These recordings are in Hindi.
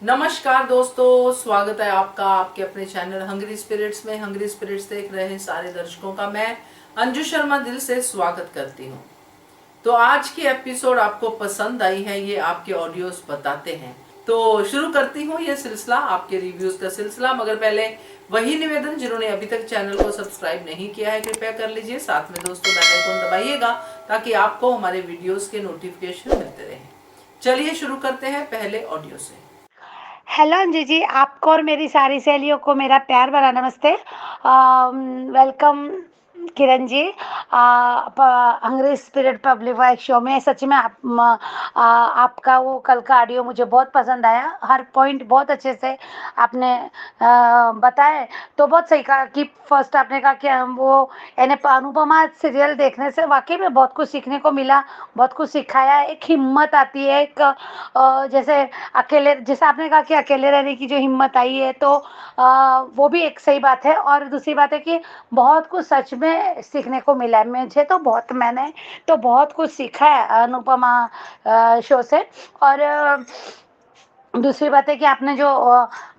नमस्कार दोस्तों, स्वागत है आपका आपके अपने चैनल हंग्री स्पिरिट्स में। हंग्री स्पिरिट्स देख रहे सारे दर्शकों का मैं अंजू शर्मा दिल से स्वागत करती हूँ। तो आज की एपिसोड आपको पसंद आई है, ये आपके ऑडियोज बताते हैं। तो शुरू करती हूँ ये सिलसिला, आपके रिव्यूज का सिलसिला। मगर पहले वही निवेदन, जिन्होंने अभी तक चैनल को सब्सक्राइब नहीं किया है कृपया कर लीजिए। साथ में दोस्तों बेल आइकन दबाइएगा ताकि आपको हमारे वीडियोस के नोटिफिकेशन मिलते रहे। चलिए शुरू करते हैं पहले ऑडियो से। हेलो अंजू जी, आपको और मेरी सारी सहेलियों को मेरा प्यार भरा नमस्ते। Welcome Kiran ji, hungry spirit public वाइक शो में। सच में आपका वो कल का ऑडियो मुझे बहुत पसंद आया। हर पॉइंट बहुत अच्छे से आपने बताए। तो बहुत सही कहा कि फर्स्ट आपने कहा कि वो यानी अनुपमा सीरियल देखने से वाकई में बहुत कुछ सीखने को मिला, बहुत कुछ सिखाया। एक हिम्मत आती है, एक जैसे अकेले, जैसे आपने कहा कि अकेले रहने की जो हिम्मत आई है, तो वो भी एक सही बात है। और दूसरी बात है कि बहुत कुछ सच में सीखने को मिला है। मैंने तो बहुत कुछ सीखा है अनुपमा शो से। और दूसरी बात है कि आपने जो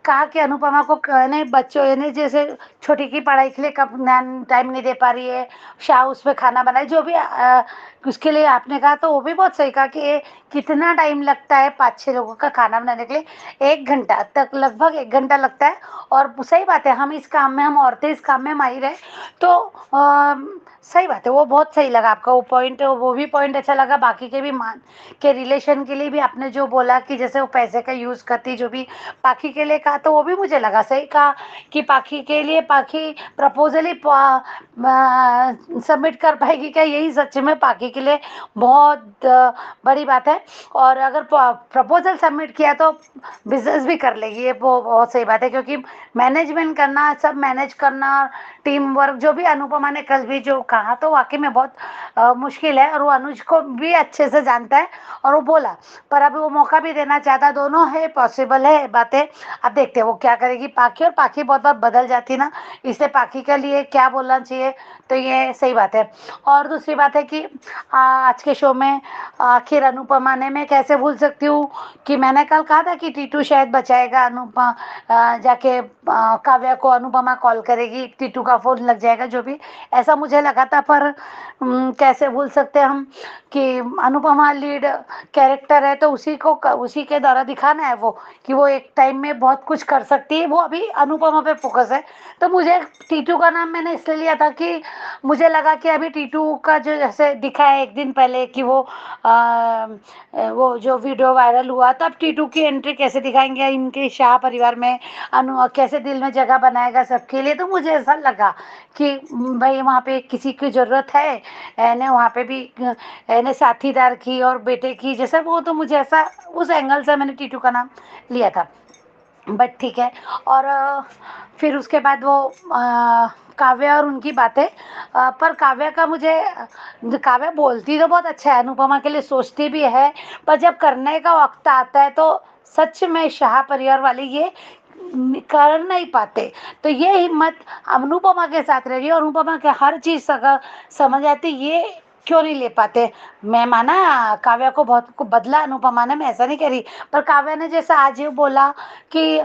कहा कि अनुपमा को नहीं बच्चों यानी जैसे छोटी की पढ़ाई के लिए कब टाइम नहीं दे पा रही है, शाह उसमें खाना बनाए जो भी उसके लिए आपने कहा, तो वो भी बहुत सही कहा कि कितना टाइम लगता है 5-6 लोगों का खाना बनाने के लिए। 1 घंटा तक, लगभग 1 घंटा लगता है। और सही बात है, हम औरतें इस काम में माहिर है। तो सही बात है, वो बहुत सही लगा आपका वो पॉइंट। वो भी पॉइंट अच्छा लगा। बाकी के भी मान के रिलेशन के लिए भी आपने जो बोला कि जैसे वो पैसे का यूज़ करती, जो भी पाखी के लिए कहा, तो वो भी मुझे लगा सही कहा कि पाखी के लिए पाखी प्रपोजल ही सबमिट कर पाएगी क्या? यही सच में पाखी के लिए बहुत बड़ी बात है। और अगर प्रपोजल सबमिट किया तो बिजनेस भी कर लेगी, ये वो बहुत सही बात है। क्योंकि मैनेजमेंट करना, सब मैनेज करना, टीम वर्क, जो भी अनुपमा ने कल भी जो कहा, तो वाकई में बहुत मुश्किल है। और वो अनुज को भी अच्छे से जानता है और वो बोला, पर अभी वो मौका भी देना चाहता। दोनों है, पॉसिबल है बातें। अब देखते हैं वो क्या करेगी पाखी। और पाखी बहुत बार बदल जाती ना, इसलिए पाखी के लिए क्या बोलना चाहिए, तो ये सही बात है। और दूसरी बात है कि आज के शो में आखिर अनुपमा ने, मैं कैसे भूल सकती हूँ कि मैंने कल कहा था कि टीटू शायद बचाएगा अनुपमा, जाके काव्या को अनुपमा कॉल करेगी, टीटू का फोन लग जाएगा, जो भी ऐसा मुझे लगा था। पर कैसे भूल सकते हम कि अनुपमा लीड कैरेक्टर है, तो उसी के द्वारा दिखाना है वो कि वो एक टाइम में बहुत कुछ कर सकती है। वो अभी अनुपमा पे फोकस है। तो मुझे टीटू का नाम मैंने इसलिए लिया था कि मुझे लगा कि अभी टीटू का जो जैसे दिखा है एक दिन पहले कि वो जो वीडियो वायरल हुआ, तब टीटू की एंट्री कैसे दिखाएंगे इनके शाह परिवार में, कैसे दिल में जगह बनाएगा सबके लिए। तो मुझे ऐसा लगा कि भाई वहाँ पे किसी की ज़रूरत है ने, वहाँ पे भी ने साथीदार की और बेटे की, जैसा वो, तो मुझे ऐसा उस एंगल से मैंने टीटू का नाम लिया था। बट ठीक है। और फिर उसके बाद वो काव्या और उनकी बातें, पर काव्या का मुझे काव्या बोलती तो बहुत अच्छा है, अनुपमा के लिए सोचती भी है, पर जब करने का वक्त आता है तो सच में शाह परिवार वाले ये कर नहीं पाते। तो ये हिम्मत अनुपमा के साथ रह रही है और अनुपमा के हर चीज़ समझ आती, ये क्यों नहीं ले पाते। मैं माना काव्या को बहुत को बदला अनुपमा ने, मैं ऐसा नहीं कह रही, पर काव्या ने जैसा आज ये बोला कि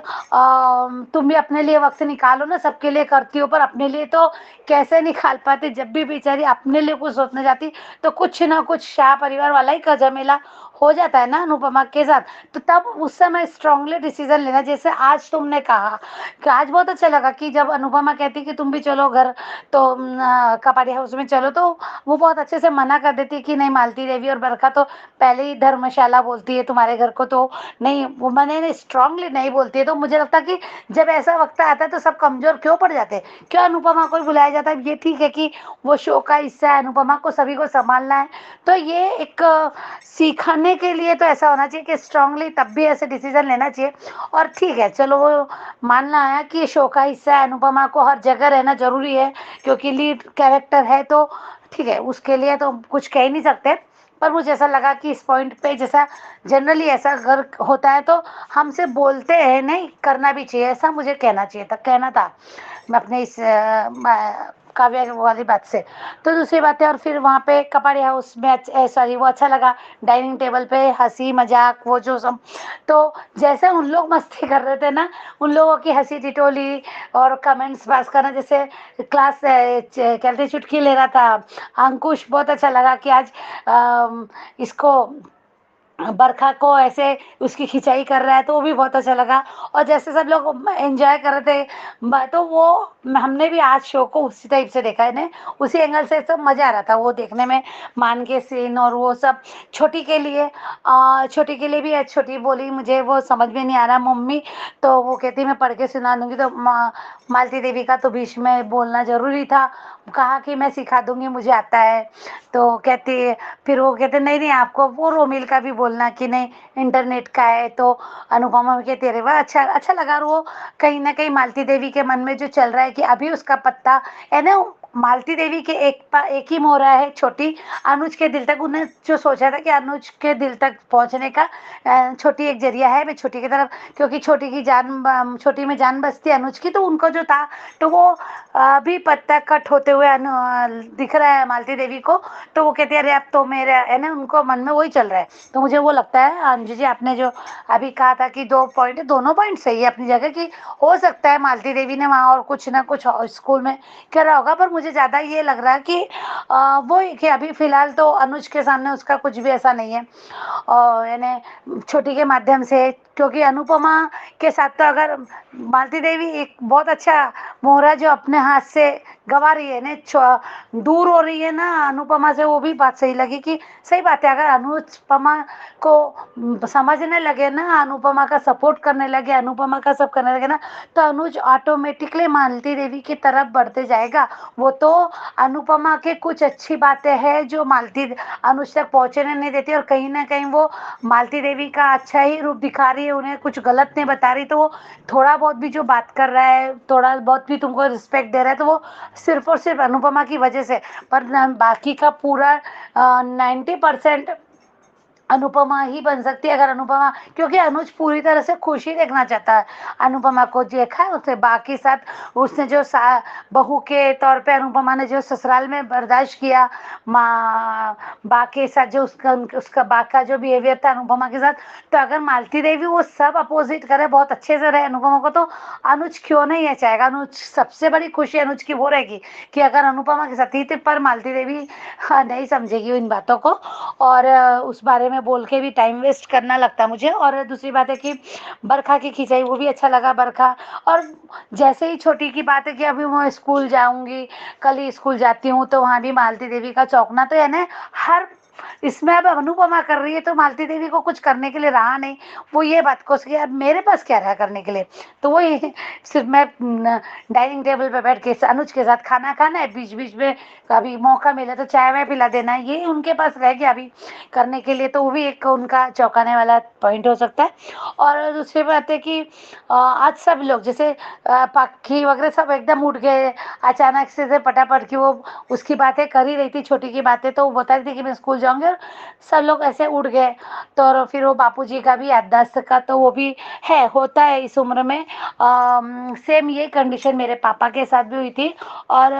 तुम भी अपने लिए वक्त निकालो ना, सबके लिए करती हो पर अपने लिए तो कैसे निकाल पाती। जब भी बेचारी अपने लिए कुछ सोचने जाती तो कुछ ना कुछ शाह परिवार वाला ही का झमेला हो जाता है ना अनुपमा के साथ। तो तब उस समय स्ट्रांगली डिसीजन लेना, जैसे आज तुमने कहा कि आज बहुत अच्छा लगा कि जब अनुपमा कहती कि तुम भी चलो घर, तो कपाड़ी हाउस में चलो, तो वो बहुत अच्छे से मना कर देती कि नहीं, मालती देवी और बरखा तो पहले ही धर्मशाला बोलती है तुम्हारे घर को, तो नहीं, वो मैंने स्ट्रांगली नहीं बोलती है। तो मुझे लगता कि जब ऐसा वक्त आता है तो सब कमजोर क्यों पड़ जाते हैं, क्यों अनुपमा को ही बुलाया जाता है। ये ठीक है कि वो शो का हिस्सा है, अनुपमा को सभी को संभालना है। तो ये एक सीखने के लिए तो ऐसा होना चाहिए कि स्ट्रांगली तब भी ऐसे डिसीजन लेना चाहिए। और ठीक है, चलो वो मानना है कि शो का हिस्सा है, अनुपमा को हर जगह रहना जरूरी है क्योंकि लीड कैरेक्टर है, तो ठीक है, उसके लिए तो कुछ कह ही नहीं सकते। पर मुझे ऐसा लगा कि इस पॉइंट पे, जैसा जनरली ऐसा अगर होता है तो हमसे बोलते हैं, नहीं करना भी चाहिए, ऐसा मुझे कहना चाहिए था, कहना था मैं अपने इस काव्या वाली बात से। तो दूसरी बात है, और फिर वहाँ पे कपाड़ी हाउस में सॉरी वो अच्छा लगा, डाइनिंग टेबल पे हंसी मजाक वो जो सब। तो जैसे उन लोग मस्ती कर रहे थे ना, उन लोगों की हंसी टिटोली और कमेंट्स पास करना, जैसे क्लास कैलरी चुटकी ले रहा था अंकुश, बहुत अच्छा लगा कि आज इसको बरखा को ऐसे उसकी खिंचाई कर रहा है, तो वो भी बहुत अच्छा लगा। और जैसे सब लोग एंजॉय कर रहे थे, तो वो हमने भी आज शो को उसी टाइप से देखा है ने, उसी एंगल से, तो मज़ा आ रहा था वो देखने में, मान के सीन और वो सब। छोटी के लिए भी छोटी बोली मुझे वो समझ में नहीं आ रहा मम्मी, तो वो कहती मैं पढ़ के सुना दूंगी। तो मालती देवी का तो बीच में बोलना ज़रूरी था, कहा कि मैं सिखा दूंगी मुझे आता है। तो कहती, फिर वो कहते नहीं नहीं आपको वो रोमिल का भी बोलना कि नहीं इंटरनेट का है। तो अनुपमा के तेरे वाह अच्छा अच्छा लगा। और वो कहीं ना कहीं मालती देवी के मन में जो चल रहा है कि अभी उसका पत्ता है ना, मालती देवी के एक ही मोहरा है छोटी, अनुज के दिल तक। उन्हें जो सोचा था कि अनुज के दिल तक पहुंचने का छोटी एक जरिया है, मैं छोटी की तरफ, क्योंकि छोटी में जान बसती है अनुज की, तो उनको जो था, तो वो अभी पत्ता कट होते हुए दिख रहा है मालती देवी को। तो वो कहती है अरे अब तो मेरे है ना, उनको मन में वही चल रहा है। तो मुझे वो लगता है अंजू जी आपने जो अभी कहा था कि 2 पॉइंट, दोनों पॉइंट सही है अपनी जगह की। हो सकता है मालती देवी ने वहाँ और कुछ ना कुछ स्कूल में करा होगा, पर मुझे ज़्यादा ये लग रहा है कि वो कि अभी फिलहाल तो अनुज के सामने उसका कुछ भी ऐसा नहीं है, और यानी छोटी के माध्यम से। क्योंकि अनुपमा के साथ तो अगर मालती देवी एक बहुत अच्छा मोहरा जो अपने हाथ से गवा रही है ना, दूर हो रही है ना अनुपमा से, वो भी बात सही लगी कि सही बात है, अगर अनुपमा को समझने लगे ना, अनुपमा का सपोर्ट करने लगे, अनुपमा का सब करने लगे ना, तो अनुज ऑटोमेटिकली मालती देवी की तरफ बढ़ते जाएगा। वो तो अनुपमा के कुछ अच्छी बातें हैं जो मालती अनुज तक पहुंचने नहीं देती, और कहीं ना कहीं वो मालती देवी का अच्छा ही रूप दिखा रही है, उन्हें कुछ गलत नहीं बता रही। तो वो थोड़ा बहुत भी जो बात कर रहा है, थोड़ा बहुत भी तुमको रिस्पेक्ट दे रहा है, तो वो सिर्फ और सिर्फ अनुपमा की वजह से। पर बाकी का पूरा 90% अनुपमा ही बन सकती है, अगर अनुपमा, क्योंकि अनुज पूरी तरह से खुशी देखना चाहता है अनुपमा को। देखा है उसने बाकी साथ, उसने जो बहू के तौर पे अनुपमा ने जो ससुराल में बर्दाश्त किया, माँ बा के साथ जो उसका उसका बा का जो बिहेवियर था अनुपमा के साथ, तो अगर मालती देवी वो सब अपोजिट करे, बहुत अच्छे से रहे अनुपमा को, तो अनुज क्यों नहीं है चाहेगा। अनुज सबसे बड़ी खुशी अनुज की वो रहेगी कि अगर अनुपमा के साथ ही थे, पर मालती देवी नहीं समझेगी इन बातों को, और उस बारे में बोल के भी टाइम वेस्ट करना लगता है मुझे। और दूसरी बात है कि बरखा की खिंचाई, वो भी अच्छा लगा बरखा। और जैसे ही छोटी की बात है कि अभी मैं स्कूल जाऊंगी, कल ही स्कूल जाती हूँ, तो वहाँ भी मालती देवी का चौंकना, तो यानी हर इसमें अब अनुपमा कर रही है, तो मालती देवी को कुछ करने के लिए रहा नहीं। वो ये बात को कि यार मेरे पास क्या रहा करने के लिए, तो वही सिर्फ मैं डाइनिंग टेबल पे बैठ के अनुज के साथ खाना खाना है, बीच बीच में कभी मौका मिले तो चाय वाय पिला देना है, ये उनके पास रह गया अभी करने के लिए। तो वो भी एक उनका चौंकाने वाला पॉइंट हो सकता है। और दूसरी बात है कि आज सब लोग जैसे पाखी वगैरह सब एकदम उठ गए अचानक से पटापट की, वो उसकी बातें कर ही रही थी, छोटी की बातें, तो वो बता रही थी कि मैं स्कूल जाऊंगी, और सब लोग ऐसे उठ गए। तो और फिर वो बापूजी का भी याददाश्त का, तो वो भी है, होता है इस उम्र में। सेम ये कंडीशन मेरे पापा के साथ भी हुई थी। और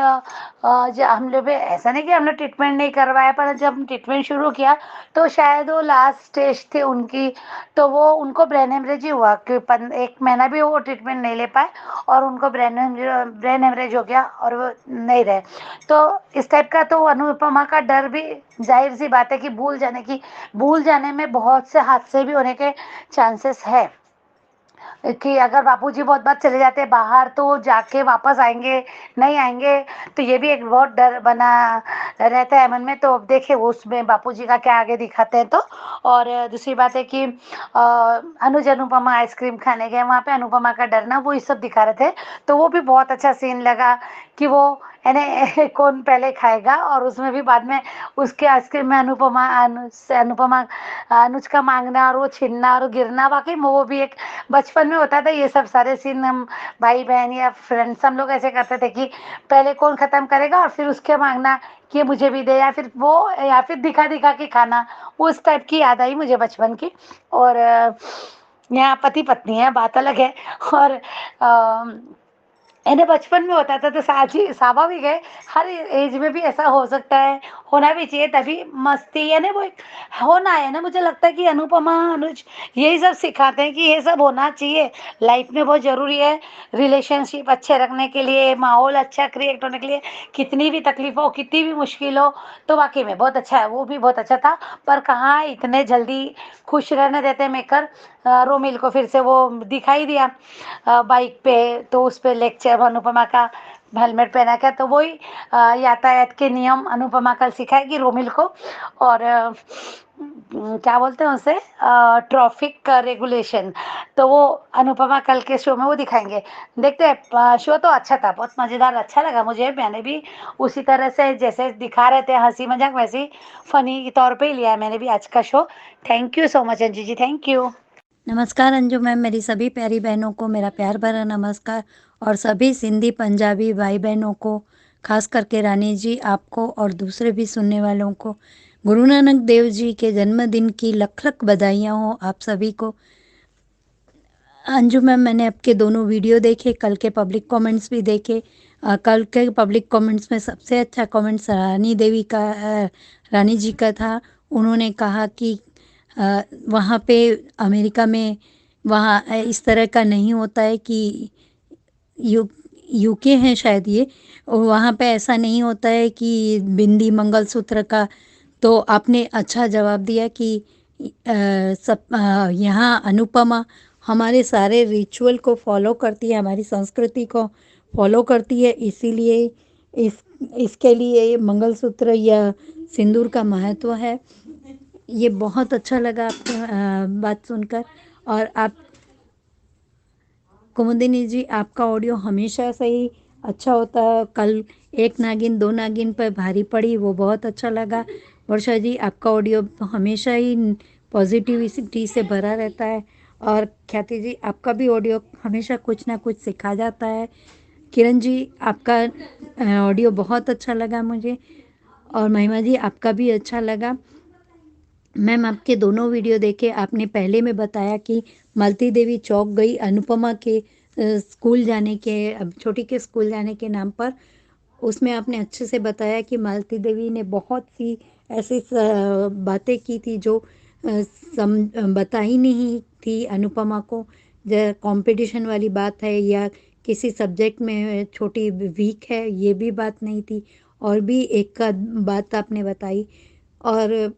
हम लोग ऐसा नहीं कि हमने ट्रीटमेंट नहीं करवाया, पर जब हम ट्रीटमेंट शुरू किया, तो शायद वो लास्ट स्टेज थी उनकी, तो वो उनको ब्रेन हेमरेज ही हुआ कि 1 महीना भी वो ट्रीटमेंट नहीं ले पाए, और उनको ब्रेन हेमरेज हो गया, और वो नहीं रहे। तो इस टाइप का तो अनुपमा का डर भी जाहिर सी बात है कि भूल जाने में बहुत से हादसे भी होने के चांसेस है, कि अगर बापूजी बहुत बार चले जाते हैं बाहर, तो जाके वापस आएंगे नहीं आएंगे, तो ये भी एक बहुत डर बना रहता है मन में। तो अब देखे वो उसमें बापूजी का क्या आगे दिखाते हैं। तो और दूसरी बात है कि अनुज अनुपमा आइसक्रीम खाने गए, वहाँ पे अनुपमा का डर ना, वो ये सब दिखा रहे थे, तो वो भी बहुत अच्छा सीन लगा कि वो यानी कौन पहले खाएगा, और उसमें भी बाद में उसके आइसक्रीम में अनुपमा अनुज का मांगना और वो छीनना और गिरना, वाकई में वो भी एक बचपन में होता था। ये सब सारे सीन हम भाई बहन या फ्रेंड्स हम लोग ऐसे करते थे कि पहले कौन खत्म करेगा, और फिर उसके मांगना कि मुझे भी दे, या फिर दिखा दिखा के खाना। उस टाइप की याद आई मुझे बचपन की। और यहाँ पति पत्नी है, बात अलग है। और इन्हें बचपन में होता था तो साझी स्वाभाविक है, हर एज में भी ऐसा हो सकता है, होना भी चाहिए, तभी मस्ती यानी वो एक होना है ना। मुझे लगता है कि अनुपमा, अनुज यही सब सिखाते हैं कि ये सब होना चाहिए, लाइफ में बहुत ज़रूरी है। रिलेशनशिप अच्छे रखने के लिए, माहौल अच्छा क्रिएट होने के लिए, कितनी भी तकलीफ हो, कितनी भी मुश्किल हो, तो वाक़ई में बहुत अच्छा है, वो भी बहुत अच्छा था। पर कहाँ इतने जल्दी खुश रहने देते मेकर। रोमिल को फिर से वो दिखाई दिया बाइक पे, तो उस पे लेक्चर अनुपमा का हेलमेट पहना के, तो वही यातायात के नियम अनुपमा कल सिखाएगी रोमिल को। और क्या बोलते हैं उसे, ट्रैफिक रेगुलेशन, तो वो अनुपमा कल के शो में वो दिखाएंगे। देखते हैं, शो तो अच्छा था, बहुत मज़ेदार, अच्छा लगा मुझे। मैंने भी उसी तरह से जैसे दिखा रहे थे हंसी मजाक, वैसे ही फनी के तौर पे ही लिया है मैंने भी आज का show. Thank you so much Anju ji, thank you. नमस्कार अंजू मैम, मेरी सभी प्यारी बहनों को मेरा प्यार भरा नमस्कार, और सभी सिंधी पंजाबी भाई बहनों को, खास करके रानी जी आपको और दूसरे भी सुनने वालों को गुरु नानक देव जी के जन्मदिन की लख लख बधाइयाँ हो आप सभी को। अंजू मैम, मैंने आपके दोनों वीडियो देखे, कल के पब्लिक कमेंट्स भी देखे। कल के पब्लिक कमेंट्स में सबसे अच्छा कमेंट्स रानी जी का था। उन्होंने कहा कि वहाँ पे अमेरिका में वहाँ इस तरह का नहीं होता है कि यूके हैं शायद ये, और वहाँ पे ऐसा नहीं होता है कि बिंदी मंगलसूत्र का। तो आपने अच्छा जवाब दिया कि यहाँ अनुपमा हमारे सारे रिचुअल को फॉलो करती है, हमारी संस्कृति को फॉलो करती है, इसीलिए इस इसके लिए मंगलसूत्र या सिंदूर का महत्व है। ये बहुत अच्छा लगा आपकी बात सुनकर। और आप कुमुदिनी जी, आपका ऑडियो हमेशा से ही अच्छा होता है। कल एक नागिन दो नागिन पर भारी पड़ी, वो बहुत अच्छा लगा। वर्षा जी, आपका ऑडियो तो हमेशा ही पॉजिटिविटी से भरा रहता है। और ख्याति जी, आपका भी ऑडियो हमेशा कुछ ना कुछ सिखा जाता है। किरण जी, आपका ऑडियो बहुत अच्छा लगा मुझे। और महिमा जी, आपका भी अच्छा लगा। मैम, आपके दोनों वीडियो देखे। आपने पहले में बताया कि मालती देवी चौक गई अनुपमा के स्कूल जाने के, छोटी के स्कूल जाने के नाम पर। उसमें आपने अच्छे से बताया कि मालती देवी ने बहुत सी ऐसी बातें की थी जो बता ही नहीं थी अनुपमा को। कंपटीशन वाली बात है या किसी सब्जेक्ट में छोटी वीक है, ये भी बात नहीं थी। और भी एक का बात आपने बताई। और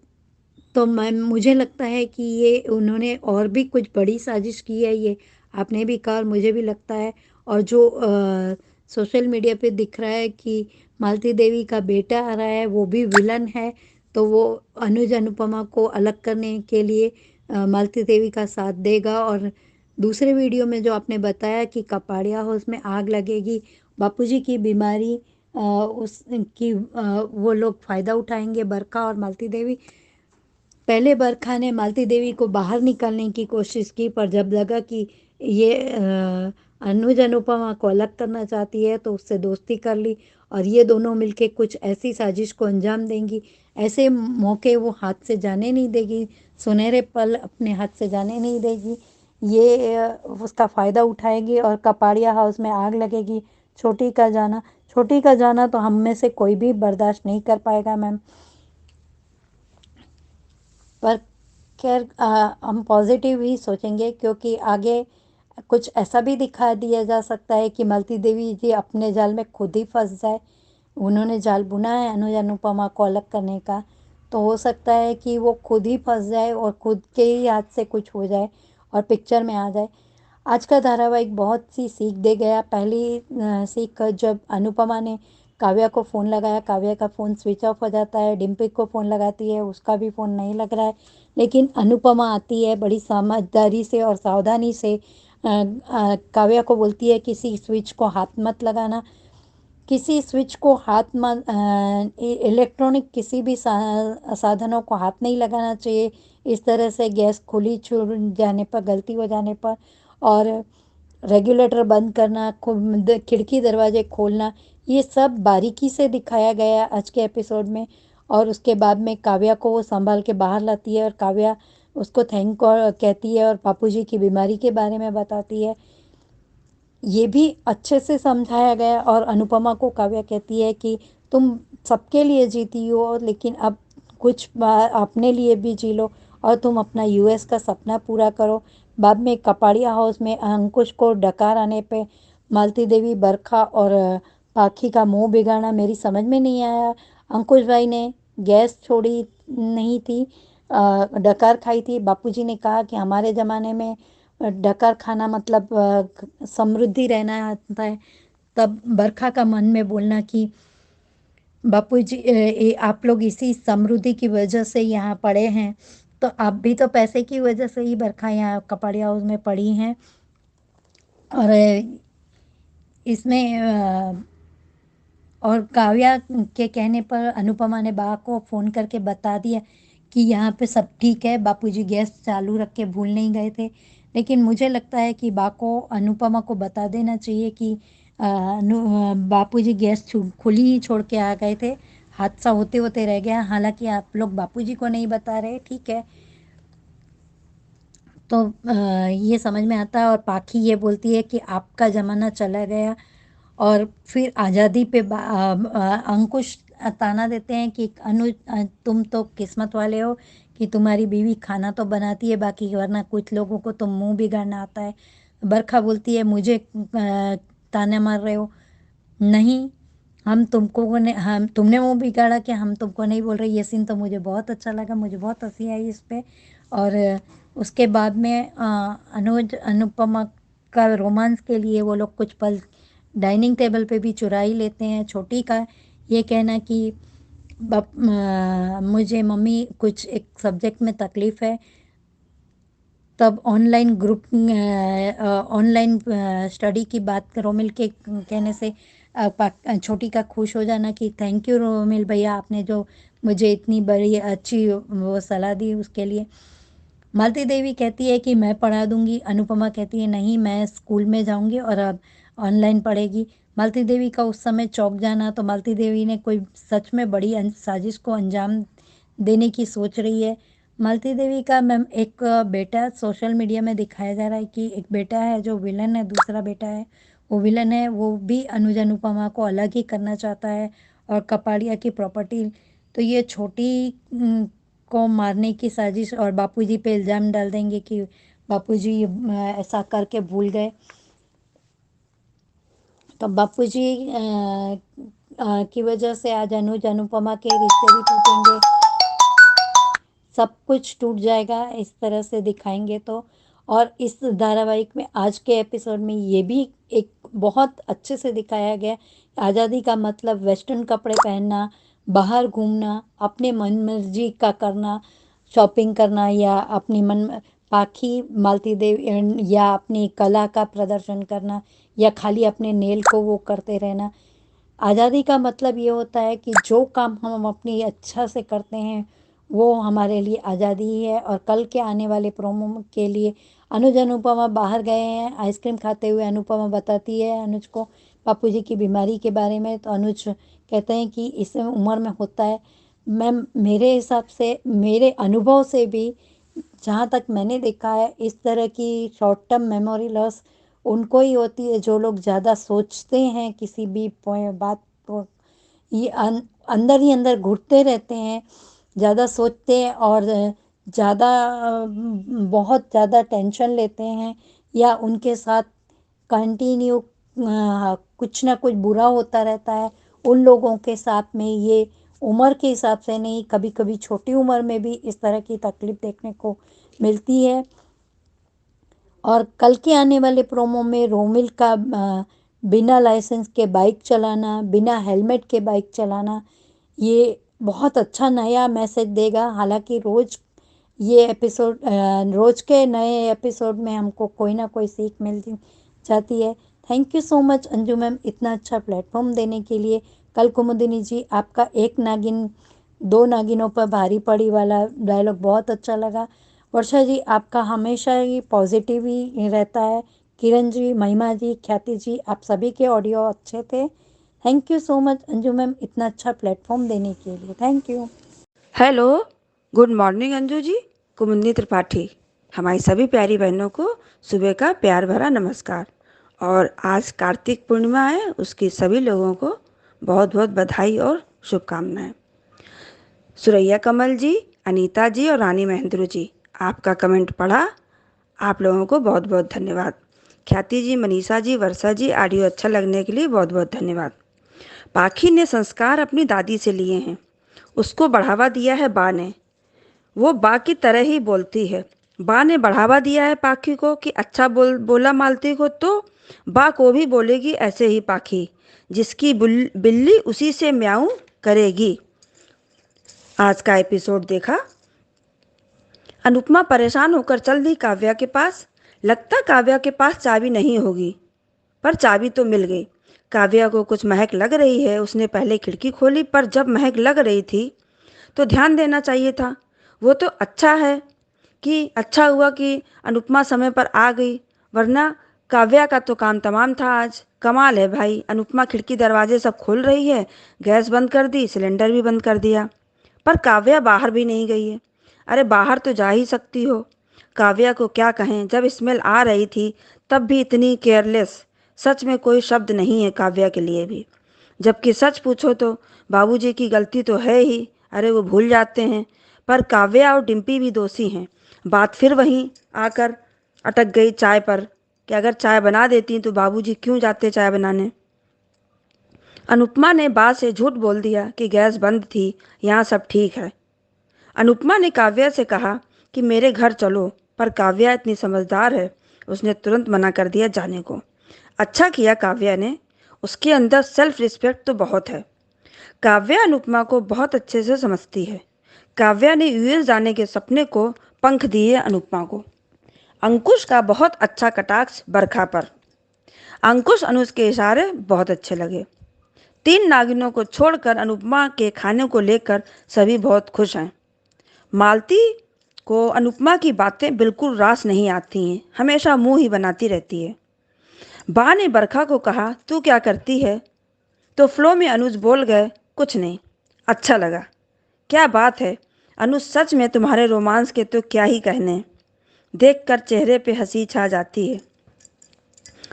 तो मुझे लगता है कि ये उन्होंने और भी कुछ बड़ी साजिश की है, ये आपने भी कहा और मुझे भी लगता है। और जो सोशल मीडिया पे दिख रहा है कि मालती देवी का बेटा आ रहा है, वो भी विलन है, तो वो अनुज अनुपमा को अलग करने के लिए मालती देवी का साथ देगा। और दूसरे वीडियो में जो आपने बताया कि कपाड़िया हाउस में आग लगेगी, बापूजी की बीमारी, उसकी वो लोग फ़ायदा उठाएंगे, बरखा और मालती देवी। पहले बरखा ने मालती देवी को बाहर निकालने की कोशिश की, पर जब लगा कि ये अनुज अनुपमा को अलग करना चाहती है, तो उससे दोस्ती कर ली। और ये दोनों मिलके कुछ ऐसी साजिश को अंजाम देंगी। ऐसे मौके वो हाथ से जाने नहीं देगी, सुनहरे पल अपने हाथ से जाने नहीं देगी। ये उसका फ़ायदा उठाएगी और कपाड़िया हाउस में आग लगेगी। छोटी का जाना तो हम में से कोई भी बर्दाश्त नहीं कर पाएगा मैम। पर खैर, हम पॉजिटिव ही सोचेंगे, क्योंकि आगे कुछ ऐसा भी दिखा दिया जा सकता है कि मालती देवी जी अपने जाल में खुद ही फंस जाए। उन्होंने जाल बुना है अनुज अनुपमा को अलग करने का, तो हो सकता है कि वो खुद ही फंस जाए और खुद के ही हाथ से कुछ हो जाए और पिक्चर में आ जाए। आज का धारावाहिक बहुत सी सीख दे गया। पहली सीख, जब अनुपमा ने काव्या को फ़ोन लगाया, काव्या का फ़ोन स्विच ऑफ हो जाता है। डिम्पी को फ़ोन लगाती है, उसका भी फ़ोन नहीं लग रहा है। लेकिन अनुपमा आती है बड़ी समझदारी से और सावधानी से, काव्या को बोलती है किसी स्विच को हाथ मत लगाना, किसी स्विच को हाथ मत, इलेक्ट्रॉनिक किसी भी साधनों को हाथ नहीं लगाना चाहिए। इस तरह से गैस खुली छूट जाने पर, गलती हो जाने पर, और रेगुलेटर बंद करना, खिड़की दरवाजे खोलना, ये सब बारीकी से दिखाया गया आज के एपिसोड में। और उसके बाद में काव्या को वो संभाल के बाहर लाती है और काव्या उसको थैंक कहती है और बापूजी की बीमारी के बारे में बताती है। ये भी अच्छे से समझाया गया। और अनुपमा को काव्या कहती है कि तुम सबके लिए जीती हो, लेकिन अब कुछ बार अपने लिए भी जी लो और तुम अपना यूएस का सपना पूरा करो। बाद में कपाड़िया हाउस में अंकुश को डकार आने पे मालती देवी, बरखा और पाखी का मुंह बिगाड़ना मेरी समझ में नहीं आया। अंकुश भाई ने गैस छोड़ी नहीं थी, डकार खाई थी। बापूजी ने कहा कि हमारे ज़माने में डकार खाना मतलब समृद्धि रहना होता है। तब बरखा का मन में बोलना कि बापूजी, आप लोग इसी समृद्धि की वजह से यहाँ पढ़े हैं, तो आप भी तो पैसे की वजह से ही बरखा यहाँ कपाड़िया हाउस में पढ़ी हैं। और इसमें और काव्या के कहने पर अनुपमा ने बा को फ़ोन करके बता दिया कि यहाँ पे सब ठीक है, बापूजी गैस चालू रख के भूल नहीं गए थे। लेकिन मुझे लगता है कि बा को अनुपमा को बता देना चाहिए कि बापूजी गैस खुली ही छोड़ के आ गए थे, हादसा होते होते रह गया। हालांकि आप लोग बापूजी को नहीं बता रहे, ठीक है। तो ये समझ में आता है। और पाखी ये बोलती है कि आपका ज़माना चला गया। और फिर आज़ादी पे अंकुश ताना देते हैं कि तुम तो किस्मत वाले हो कि तुम्हारी बीवी खाना तो बनाती है, बाकी वरना कुछ लोगों को तो मुंह बिगाड़ना आता है। बरखा बोलती है मुझे ताने मार रहे हो, नहीं, हम तुमने मुंह बिगाड़ा कि हम तुमको नहीं बोल रहे। ये सीन तो मुझे बहुत अच्छा लगा, मुझे बहुत हंसी आई इस पे। और उसके बाद में अनुज अनुपमा का रोमांस के लिए वो लोग कुछ पल डाइनिंग टेबल पे भी चुरा ही लेते हैं। छोटी का ये कहना कि मुझे मम्मी कुछ एक सब्जेक्ट में तकलीफ़ है। तब ऑनलाइन स्टडी की बात रोमिल के कहने से छोटी का खुश हो जाना कि थैंक यू रोमिल भैया, आपने जो मुझे इतनी बड़ी अच्छी वो सलाह दी उसके लिए। मालती देवी कहती है कि मैं पढ़ा दूंगी। अनुपमा कहती है नहीं, मैं स्कूल में जाऊंगी और अब ऑनलाइन पढ़ेगी। मालती देवी का उस समय चौंक जाना, तो मालती देवी ने कोई सच में बड़ी साजिश को अंजाम देने की सोच रही है। मालती देवी का मैम एक बेटा सोशल मीडिया में दिखाया जा रहा है कि एक बेटा है जो विलन है, दूसरा बेटा है वो विलन है। वो भी अनुज अनुपमा को अलग ही करना चाहता है और कपाड़िया की प्रॉपर्टी। तो ये छोटी को मारने की साजिश, और बापूजी पे इल्ज़ाम डाल देंगे कि बापूजी ऐसा करके भूल गए। तो बापूजी की वजह से आज अनुज अनुपमा के रिश्ते भी टूटेंगे, सब कुछ टूट जाएगा इस तरह से दिखाएंगे तो। और इस धारावाहिक में आज के एपिसोड में ये भी एक बहुत अच्छे से दिखाया गया। आज़ादी का मतलब वेस्टर्न कपड़े पहनना, बाहर घूमना, अपने मन मर्जी का करना, शॉपिंग करना, या अपनी पाखी मालती देव या अपनी कला का प्रदर्शन करना, या खाली अपने नेल को वो करते रहना। आज़ादी का मतलब ये होता है कि जो काम हम अपनी अच्छा से करते हैं वो हमारे लिए आज़ादी ही है। और कल के आने वाले प्रोमो के लिए अनुज अनुपमा बाहर गए हैं आइसक्रीम खाते हुए। अनुपमा बताती है अनुज को बापूजी की बीमारी के बारे में, तो अनुज कहते हैं कि इस उम्र में होता है। मैम मेरे हिसाब से, मेरे अनुभव से भी जहाँ तक मैंने देखा है, इस तरह की शॉर्ट टर्म मेमोरी लॉस उनको ही होती है जो लोग ज़्यादा सोचते हैं किसी भी बात को। ये अंदर ही अंदर घुटते रहते हैं, ज़्यादा सोचते हैं और ज़्यादा बहुत ज़्यादा टेंशन लेते हैं, या उनके साथ कंटिन्यू कुछ ना कुछ बुरा होता रहता है। उन लोगों के साथ में ये उम्र के हिसाब से नहीं, कभी कभी छोटी उम्र में भी इस तरह की तकलीफ़ देखने को मिलती है। और कल के आने वाले प्रोमो में रोमिल का बिना लाइसेंस के बाइक चलाना, बिना हेलमेट के बाइक चलाना, ये बहुत अच्छा नया मैसेज देगा। हालांकि रोज़ के नए एपिसोड में हमको कोई ना कोई सीख मिल जाती है। Thank you so much Anju ma'am, इतना अच्छा प्लेटफॉर्म देने के लिए। कल कुमुदिनी जी, आपका एक नागिन दो नागिनों पर भारी पड़ी वाला डायलॉग बहुत अच्छा लगा। वर्षा जी, आपका हमेशा ही पॉजिटिव ही रहता है। किरण जी, महिमा जी, ख्याति जी, आप सभी के ऑडियो अच्छे थे। Thank you so much Anju ma'am, इतना अच्छा प्लेटफॉर्म देने के लिए। Thank you. Hello, good morning Anju ji, Kumudini Tripathi. हमारी सभी प्यारी बहनों को सुबह का प्यार भरा नमस्कार। और आज कार्तिक पूर्णिमा है, उसकी सभी लोगों को बहुत बहुत बधाई और शुभकामनाएं। सुरैया कमल जी, अनीता जी और रानी महेंद्र जी, आपका कमेंट पढ़ा, आप लोगों को बहुत बहुत धन्यवाद। ख्याति जी, मनीषा जी, वर्षा जी, ऑडियो अच्छा लगने के लिए बहुत बहुत धन्यवाद। पाखी ने संस्कार अपनी दादी से लिए हैं, उसको बढ़ावा दिया है बा ने, वो बा की तरह ही बोलती है। बा ने बढ़ावा दिया है पाखी को कि अच्छा बोला मालती को, तो बा को भी बोलेगी ऐसे ही पाखी, जिसकी बिल्ली उसी से म्याऊं करेगी। आज का एपिसोड देखा। अनुपमा परेशान होकर चल दी काव्या के पास। लगता काव्या के पास चाबी नहीं होगी, पर चाबी तो मिल गई। काव्या को कुछ महक लग रही है। उसने पहले खिड़की खोली, पर जब महक लग रही थी तो ध्यान देना चाहिए था। वो तो अच्छा हुआ कि अनुपमा समय पर आ गई, वरना काव्या का तो काम तमाम था आज। कमाल है भाई, अनुपमा खिड़की दरवाजे सब खोल रही है, गैस बंद कर दी, सिलेंडर भी बंद कर दिया, पर काव्या बाहर भी नहीं गई है। अरे बाहर तो जा ही सकती हो। काव्या को क्या कहें, जब स्मेल आ रही थी तब भी इतनी केयरलेस। सच में कोई शब्द नहीं है काव्या के लिए भी। जबकि सच पूछो तो बाबूजी की गलती तो है ही, अरे वो भूल जाते हैं। पर काव्या और डिम्पी भी दोषी हैं। बात फिर वहीं आकर अटक गई चाय पर, कि अगर चाय बना देती तो बाबूजी क्यों जाते चाय बनाने। अनुपमा ने बा से झूठ बोल दिया कि गैस बंद थी, यहाँ सब ठीक है। अनुपमा ने काव्या से कहा कि मेरे घर चलो, पर काव्या इतनी समझदार है, उसने तुरंत मना कर दिया जाने को। अच्छा किया काव्या ने, उसके अंदर सेल्फ रिस्पेक्ट तो बहुत है। काव्या अनुपमा को बहुत अच्छे से समझती है। काव्या ने यूएस जाने के सपने को पंख दिए अनुपमा को। अंकुश का बहुत अच्छा कटाक्ष बरखा पर। अंकुश अनुज के इशारे बहुत अच्छे लगे। 3 नागिनों को छोड़कर अनुपमा के खाने को लेकर सभी बहुत खुश हैं। मालती को अनुपमा की बातें बिल्कुल रास नहीं आती हैं, हमेशा मुंह ही बनाती रहती है। बा ने बरखा को कहा, तू क्या करती है? तो फ्लो में अनुज बोल गए, कुछ नहीं। अच्छा लगा। क्या बात है अनुज, सच में तुम्हारे रोमांस के तो क्या ही कहने। देखकर चेहरे पे हंसी छा जाती है।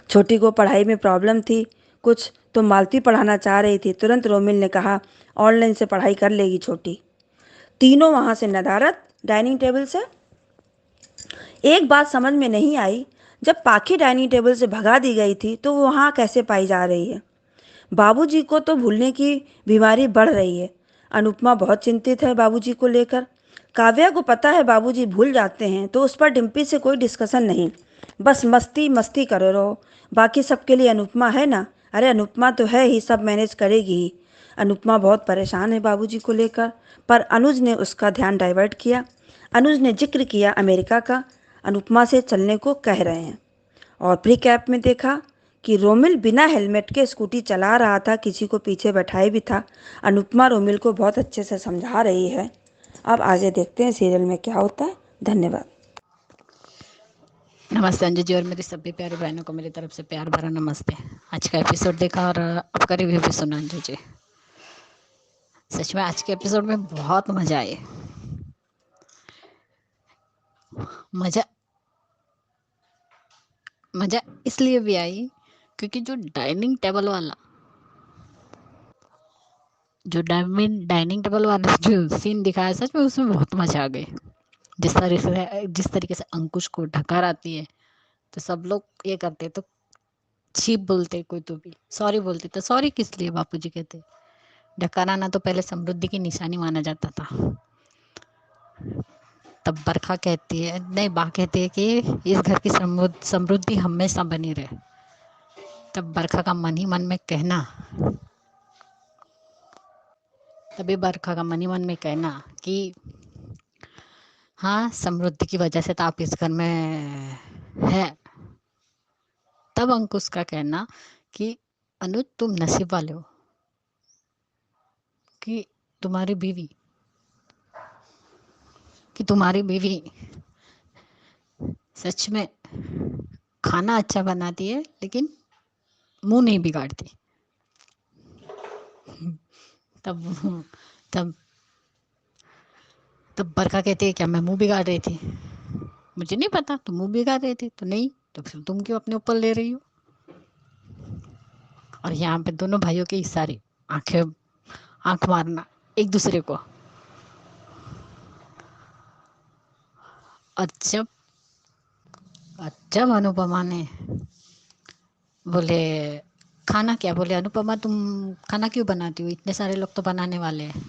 छोटी को पढ़ाई में प्रॉब्लम थी कुछ, तो मालती पढ़ाना चाह रही थी। तुरंत रोमिल ने कहा, ऑनलाइन से पढ़ाई कर लेगी छोटी। तीनों वहाँ से नदारद डाइनिंग टेबल से। एक बात समझ में नहीं आई, जब पाखी डाइनिंग टेबल से भगा दी गई थी तो वो वहाँ कैसे पाई जा रही है? बाबूजी को तो भूलने की बीमारी बढ़ रही है। अनुपमा बहुत चिंतित है बाबूजी को लेकर। काव्या को पता है बाबूजी भूल जाते हैं, तो उस पर डिम्पी से कोई डिस्कशन नहीं, बस मस्ती मस्ती करे रहो। बाकी सबके लिए अनुपमा है ना। अरे अनुपमा तो है ही, सब मैनेज करेगी ही। अनुपमा बहुत परेशान है बाबूजी को लेकर, पर अनुज ने उसका ध्यान डाइवर्ट किया। अनुज ने जिक्र किया अमेरिका का। अनुपमा से चलने को कह रहे हैं। और प्री कैप में देखा कि रोमिल बिना हेलमेट के स्कूटी चला रहा था, किसी को पीछे बैठाए भी था। अनुपमा रोमिल को बहुत अच्छे से समझा रही है। अब आगे देखते हैं सीरियल में क्या होता है। धन्यवाद। नमस्ते अंजू जी और मेरी सभी प्यारी बहनों को मेरी तरफ से प्यार भरा नमस्ते। आज का एपिसोड देखा और आपका रिव्यू भी सुना अंजू जी। सच में आज के एपिसोड में बहुत मजा आए। मजा इसलिए भी आई क्योंकि जो डाइनिंग टेबल वाला जो सीन दिखाया, सच में उसमें बहुत मजा आ गई। जिस तरीके से अंकुश को ढकार आती है, तो सब लोग ये करते तो चीप बोलते, कोई तो भी सॉरी बोलते, तो सॉरी किस लिए बापूजी कहते। ढकार आना तो पहले समृद्धि की निशानी माना जाता था। तब बरखा कहती है, नहीं बा कहती है कि इस घर की समृद्धि हमेशा बनी रहे। तब बरखा का मन ही मन में कहना, कि हाँ समृद्धि की वजह से तो आप इस घर में है। तब अंकुश का कहना कि अनुज तुम नसीब वाले हो कि तुम्हारी बीवी सच में खाना अच्छा बनाती है, लेकिन मुंह नहीं बिगाड़ती। तब तब तब बरखा कहती है, क्या मैं मुंह बिगाड़ रही थी? मुझे नहीं पता तुम मुंह बिगाड़ रही थी। तो नहीं, तो फिर तुम क्यों अपने ऊपर ले रही हो? और यहाँ पे दोनों भाइयों के इशारे, आंखें, आंख मारना एक दूसरे को। और जब अनुपमा ने बोले खाना क्या, बोले अनुपमा तुम खाना क्यों बनाती हो, इतने सारे लोग तो बनाने वाले हैं।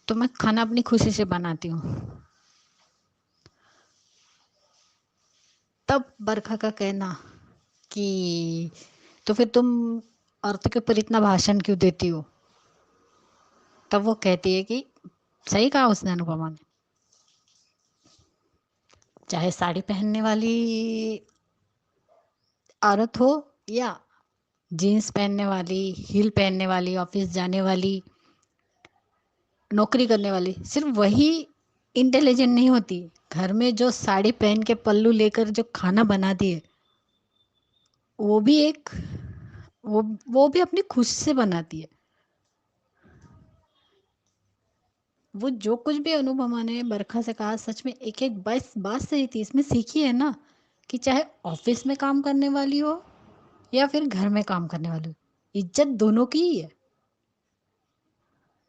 तो मैं खाना अपनी खुशी से बनाती हूँ। तब बरखा का कहना कि तो फिर तुम औरतों के ऊपर इतना भाषण क्यों देती हो। तब वो कहती है कि सही कहा उसने, अनुपमा ने, चाहे साड़ी पहनने वाली औरत हो या जीन्स पहनने वाली, हील पहनने वाली, ऑफिस जाने वाली, नौकरी करने वाली, सिर्फ वही इंटेलिजेंट नहीं होती। घर में जो साड़ी पहन के पल्लू लेकर जो खाना बनाती है, वो भी एक वो भी अपनी खुशी से बनाती है। वो जो कुछ भी अनुपमा ने बरखा से कहा, सच में एक एक बात सही थी। इसमें सीखी है ना कि चाहे ऑफिस में काम करने वाली हो या फिर घर में काम करने वाली हो, इज्जत दोनों की ही है।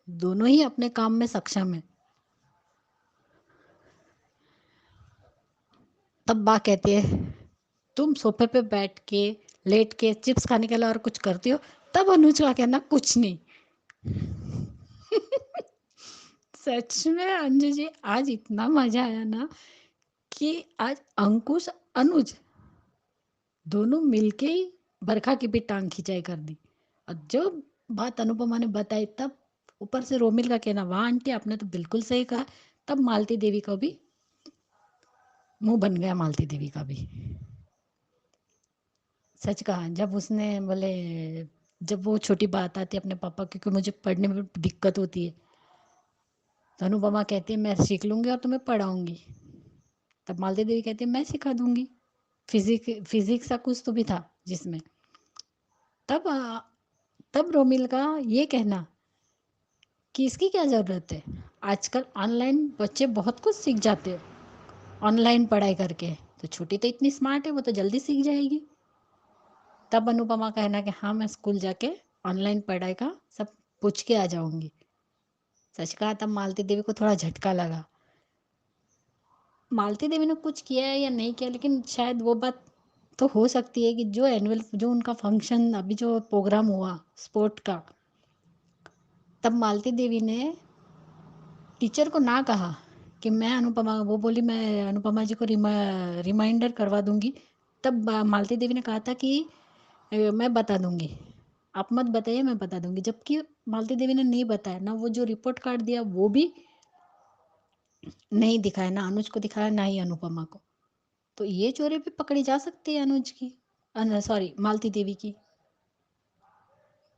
दोनों ही अपने काम में सक्षम है। तब माँ कहती है तुम सोफे पे बैठ के लेट के चिप्स खाने के अलावा और कुछ करती हो। तब अनुज का कहना कुछ नहीं। सच में अंजू जी, आज इतना मजा आया ना कि आज अंकुश अनुज दोनों मिलके ही बरखा की भी टांग खिंचाई कर दी। और जो बात अनुपमा ने बताई, तब ऊपर से रोमिल का कहना, वाह आंटी आपने तो बिल्कुल सही कहा। तब मालती देवी का भी मुंह बन गया, मालती देवी का भी। सच कहा, जब उसने बोले, जब वो छोटी बात आती है अपने पापा की, क्योंकि मुझे पढ़ने में दिक्कत होती है, तो अनुपमा कहती है मैं सीख लूंगी और तुम्हें पढ़ाऊंगी। तब मालती देवी कहती है मैं सिखा दूंगी। फिजिक्स का कुछ तो भी था जिसमें। तब तब रोमिल का ये कहना कि इसकी क्या ज़रूरत है, आजकल ऑनलाइन बच्चे बहुत कुछ सीख जाते हैं ऑनलाइन पढ़ाई करके, तो छोटी तो इतनी स्मार्ट है, वो तो जल्दी सीख जाएगी। तब अनुपमा कहना कि हाँ मैं स्कूल जाके ऑनलाइन पढ़ाई का सब पूछ के आ जाऊंगी। सच कहा, तब मालती देवी को थोड़ा झटका लगा। मालती देवी ने कुछ किया है या नहीं किया, लेकिन शायद वो बात तो हो सकती है कि जो एनुअल, जो उनका फंक्शन अभी जो प्रोग्राम हुआ स्पोर्ट का, तब मालती देवी ने टीचर को ना कहा कि मैं अनुपमा, वो बोली मैं अनुपमा जी को रिमाइंडर करवा दूंगी। तब मालती देवी ने कहा था कि मैं बता दूंगी, आप मत बताइए मैं बता दूंगी। जबकि मालती देवी ने नहीं बताया ना, वो जो रिपोर्ट कार्ड दिया वो भी नहीं दिखाया, ना अनुज को दिखाया ना ही अनुपमा को। तो ये चोरी भी पकड़ी जा सकती है अनुज की, सॉरी मालती देवी की।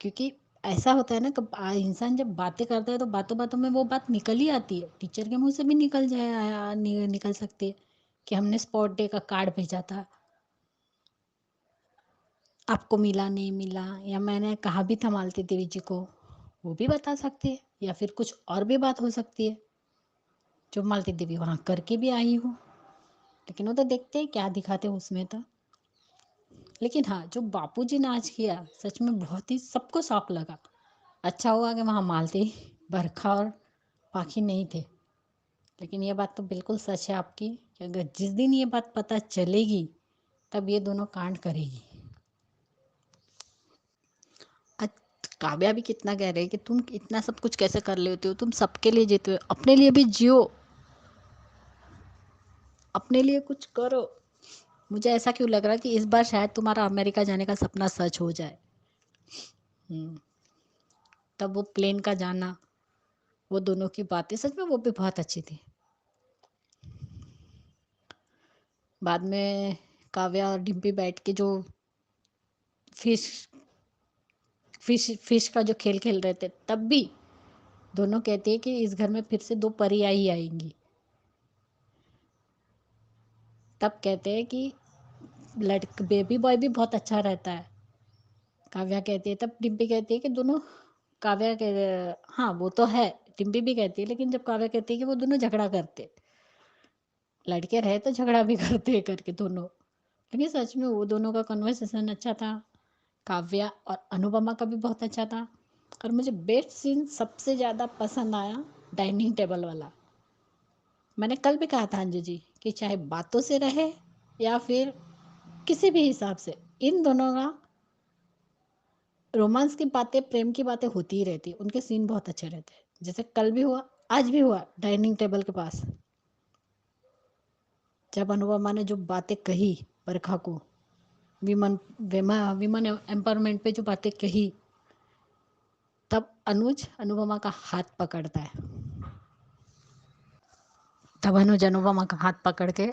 क्योंकि ऐसा होता है ना कि इंसान जब बातें करता है तो बातों बातों में वो बात निकल ही आती है। टीचर के मुंह से भी निकल जाए, निकल सकती है कि हमने स्पॉट डे का कार्ड भेजा था, आपको मिला नहीं मिला, या मैंने कहा भी था मालती देवी जी को, वो भी बता सकती है। या फिर कुछ और भी बात हो सकती है जो मालती देवी वहां करके भी आई हो। लेकिन वो तो देखते हैं क्या दिखाते हैं उसमें तो। लेकिन हाँ, जो बापूजी ने आज किया, सच में बहुत ही सबको शौक लगा। अच्छा हुआ कि वहाँ मालती, बरखा और पाखी नहीं थे। लेकिन ये बात तो बिल्कुल सच है आपकी कि अगर जिस दिन ये बात पता चलेगी तब ये दोनों कांड करेगी। आज काव्या भी कितना कह रही है कि तुम इतना सब कुछ कैसे कर लेते हो, तुम सबके लिए जीते हो, अपने लिए भी जियो, अपने लिए कुछ करो। मुझे ऐसा क्यों लग रहा है कि इस बार शायद तुम्हारा अमेरिका जाने का सपना सच हो जाए। तब वो प्लेन का जाना, वो दोनों की बातें सच में वो भी बहुत अच्छी थी। बाद में काव्या और डिम्पी बैठ के जो फिश फिश फिश का जो खेल खेल रहे थे, तब भी दोनों कहते हैं कि इस घर में फिर से दो परियां ही आएंगी। तब कहते हैं कि बेबी बॉय भी बहुत अच्छा रहता है, काव्या कहती है। तब डिम्पी कहती है कि दोनों, काव्या कह, हाँ वो तो है, डिम्पी भी कहती है। लेकिन जब काव्या कहती है कि वो दोनों झगड़ा करते, लड़के रहे तो झगड़ा भी करते करके दोनों। लेकिन सच में वो दोनों का कन्वर्सेशन अच्छा था। काव्या और अनुपमा का भी बहुत अच्छा था। और मुझे बेस्ट सीन सबसे ज़्यादा पसंद आया डाइनिंग टेबल वाला। मैंने कल भी कहा था अंजू जी कि चाहे बातों से रहे या फिर किसी भी हिसाब से, इन दोनों का रोमांस की बातें, प्रेम की बातें होती ही रहती। उनके सीन बहुत अच्छे रहते हैं, जैसे कल भी हुआ, आज भी हुआ डाइनिंग टेबल के पास। जब अनुपमा ने जो बातें कही बरखा को, विमन विमन एम्पावरमेंट पे जो बातें कही, तब अनुज अनुपमा का हाथ पकड़ता है। तब अनुज अनुपमा का हाथ पकड़ के,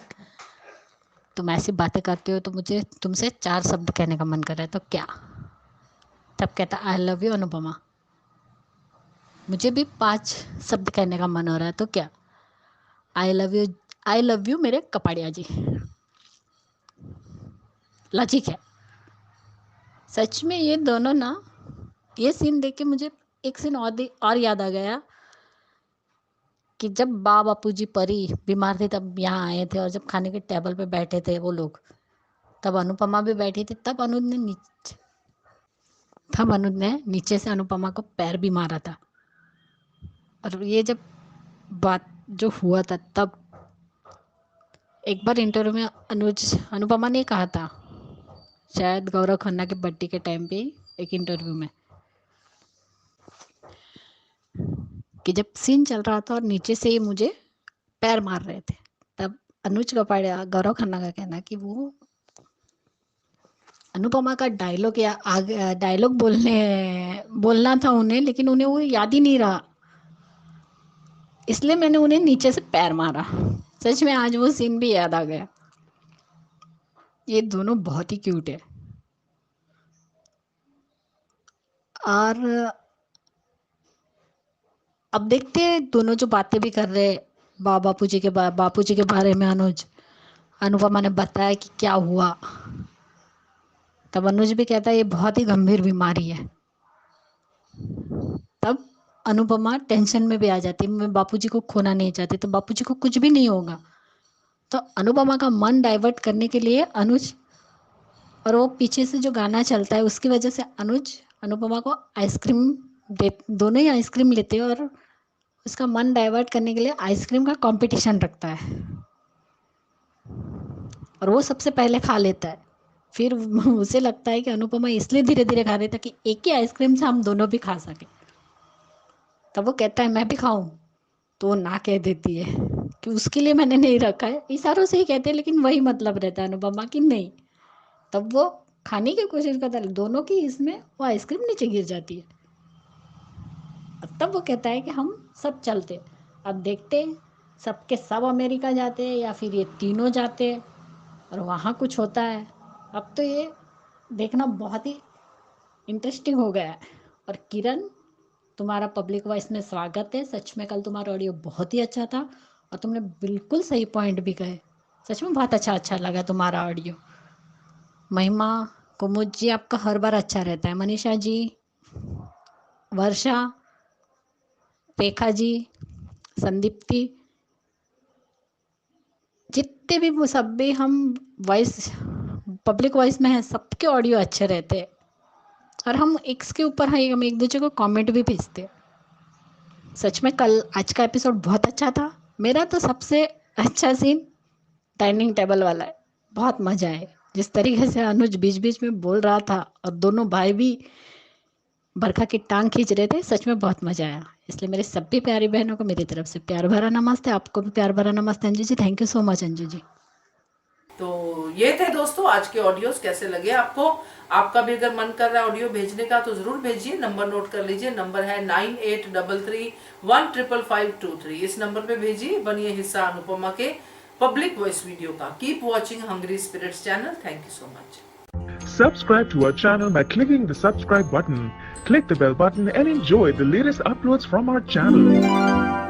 तुम ऐसी बातें करते हो तो मुझे तुमसे 4 शब्द कहने का मन कर रहा है, तो क्या? तब कहता आई लव यू अनुपमा। मुझे भी 5 शब्द कहने का मन हो रहा है, तो क्या? आई लव यू मेरे कपाड़िया जी। लॉजिक है सच में। ये दोनों ना, ये सीन देख के मुझे एक सीन और याद आ गया कि जब बापू जी परी बीमार थे तब यहाँ आए थे, और जब खाने के टेबल पे बैठे थे वो लोग, तब अनुपमा भी बैठी थी। तब अनुज ने नीचे से अनुपमा को पैर भी मारा था। और ये जब बात जो हुआ था, तब एक बार इंटरव्यू में अनुपमा ने कहा था, शायद गौरव खन्ना के बर्थडे के टाइम पे एक इंटरव्यू में, कि जब सीन चल रहा था और नीचे से ही मुझे पैर मार रहे थे, तब अनुज कपाड़िया, गौरव खन्ना का कहना कि वो अनुपमा का डायलॉग या डायलॉग बोलना था उन्हें, लेकिन उन्हें वो याद ही नहीं रहा, इसलिए मैंने उन्हें नीचे से पैर मारा। सच में आज वो सीन भी याद आ गया। ये दोनों बहुत ही क्यूट है। और अब देखते हैं दोनों जो बातें भी कर रहे, बापू जी के बारे में अनुपमा ने बताया कि क्या हुआ। तब अनुज भी कहता है ये बहुत ही गंभीर बीमारी है। तब अनुपमा टेंशन में भी आ जाती है, मैं बापूजी को खोना नहीं चाहती, तो बापूजी को कुछ भी नहीं होगा। तो अनुपमा का मन डाइवर्ट करने के लिए अनुज, और वो पीछे से जो गाना चलता है उसकी वजह से अनुज अनुपमा को आइसक्रीम दोनों ही आइसक्रीम लेते हैं, और उसका मन डाइवर्ट करने के लिए आइसक्रीम का कंपटीशन रखता है, और वो सबसे पहले खा लेता है। फिर उसे लगता है कि अनुपमा इसलिए धीरे धीरे खा रही था कि एक ही आइसक्रीम से हम दोनों भी खा सके। तब वो कहता है मैं भी खाऊं, तो वो ना कह देती है कि उसके लिए मैंने नहीं रखा है। इशारों से ही कहते हैं, लेकिन वही मतलब रहता है अनुपमा की नहीं। तब वो खाने की कोशिश करता है, दोनों की इसमें वो आइसक्रीम नीचे गिर जाती है। तब वो कहता है कि हम सब चलते, अब देखते सबके सब अमेरिका जाते हैं या फिर ये तीनों जाते हैं और वहाँ कुछ होता है। अब तो ये देखना बहुत ही इंटरेस्टिंग हो गया है। और किरण, तुम्हारा पब्लिक वॉइस में स्वागत है। सच में कल तुम्हारा ऑडियो बहुत ही अच्छा था और तुमने बिल्कुल सही पॉइंट भी कहे। सच में बहुत अच्छा लगा तुम्हारा ऑडियो। महिमा, कुमुद जी, आपका हर बार अच्छा रहता है। मनीषा जी, वर्षा, रेखा जी, संदीप्ति, जितने भी वो सब भी हम वॉइस पब्लिक वॉइस में हैं, सबके ऑडियो अच्छे रहते हैं। और हम इसके ऊपर हम एक दूसरे को कमेंट भी भेजते हैं। सच में कल आज का एपिसोड बहुत अच्छा था। मेरा तो सबसे अच्छा सीन डाइनिंग टेबल वाला है। बहुत मज़ा आया जिस तरीके से अनुज बीच बीच में बोल रहा था और दोनों भाई भी बरखा की टांग खींच रहे थे। सच में बहुत मज़ा आया। इसलिए मेरे सभी प्यारी बहनों को मेरी तरफ से प्यार भरा नमस्ते। आपको भी प्यार भरा नमस्ते Anju ji. Thank you so much Anju ji. तो ये थे दोस्तों आज के ऑडियोज। कैसे लगे आपको? आपका भी अगर मन कर रहा है ऑडियो भेजने का तो जरूर भेजिए। नंबर नोट कर लीजिए, नंबर है 9833155523। इस नंबर पे भेजिए। बनिए हिस्सा अनुपमा के पब्लिक वॉइस वीडियो का। Keep watching hungry spirits channel. Thank you so much. Subscribe to our channel by clicking the subscribe button. Click the bell button and enjoy the latest uploads from our channel.